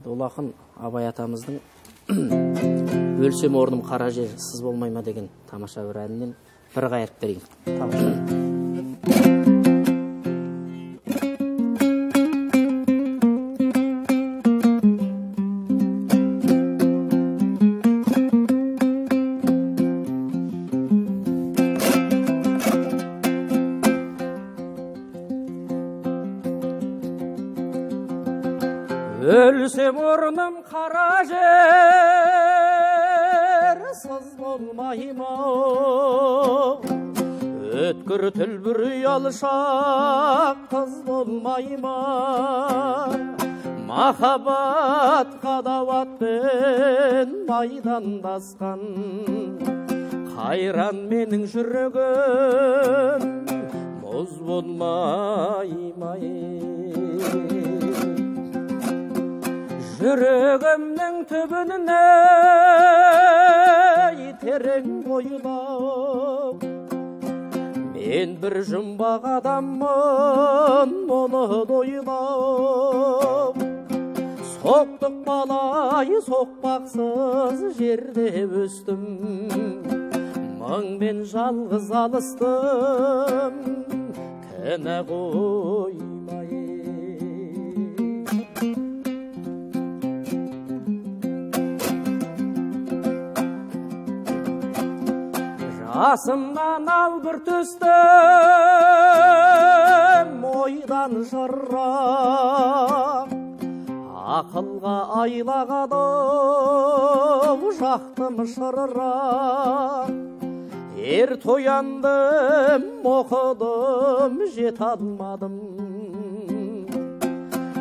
Ол ақын Абай атамыздың өлсем орным қара жер, сыз болмай ма деген тамаша бір әнінен бір қайырып берейін. Өлсем орным қара жер, сыз болмай ма? Өткір түлбір ұялшақ қыз болмай ма? Махаббат қадауатпен майдандасқан қайран менің жүрегім мұз болмай ма? Жүрегімнің түбіне терең бойлап, мен бір жұмбақ адаммын, оны дойлап. Соқтық балай соқпақсыз жерде өстім, мұңмен жалғыз алыстым, кінә қоймай. Жасымнан ал бір түстім, ойдан жыррақ, ақылға айлағаdım, жақтым шырырақ. Ерт ояндым, оқыдым, жете алмадым,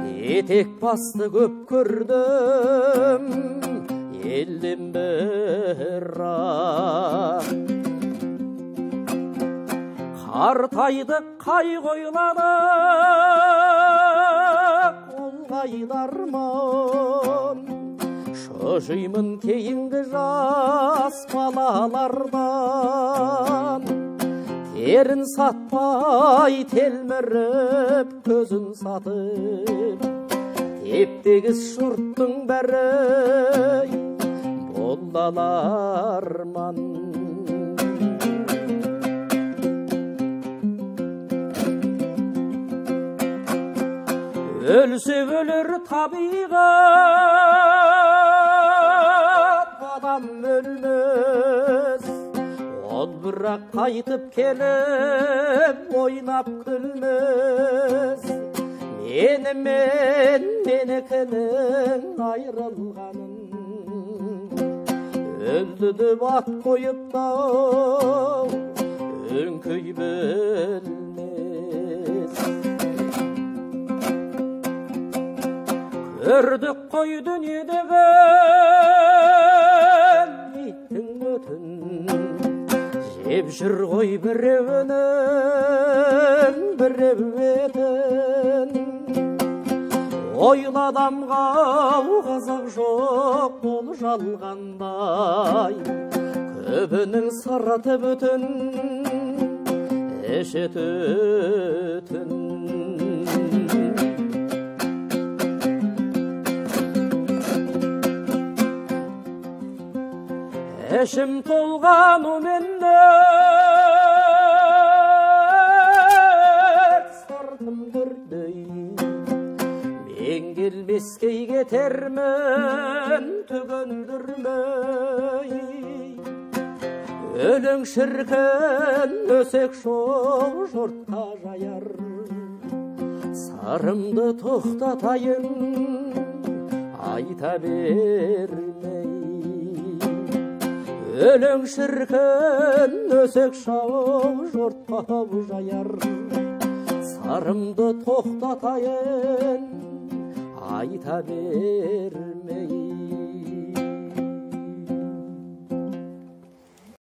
етек басты көп көрдім, елден бірақ. Қартайдық қайғы ойладық, ол қайдарман. Шошимын кейінгі жас балалардан. Терін сатпай телміріп, көзін сатып, теп-тегіс жұрттың бәрі болдаларман. Өлсе өлір табиғат, адам өлмес. Ол бірақ қайтып келіп, ойнап күлмес. Менімен менікінің айрылғанын, өлді деп ат қойып та өңкей білмес. Көрдік қой дүниедегі иттің өтін, жеп жүр ғой біреуінің біреу етін. Ойлы адамға қызық жоқ, ол жалғандай, көбінің сырты бүтін, іші түтін. Ішім толған өмендер, сыртым дүрдей. Мен келмескей кетермін, түгіндірмей. Өлің шіркін, өсек шоқ жұртқа жаяр. Сарымды тоқтатайын, айта бермей. Өлің шіркін, өсек шоқ жұртқа жаяр. Сарымды тоқтатайын, айта бермей.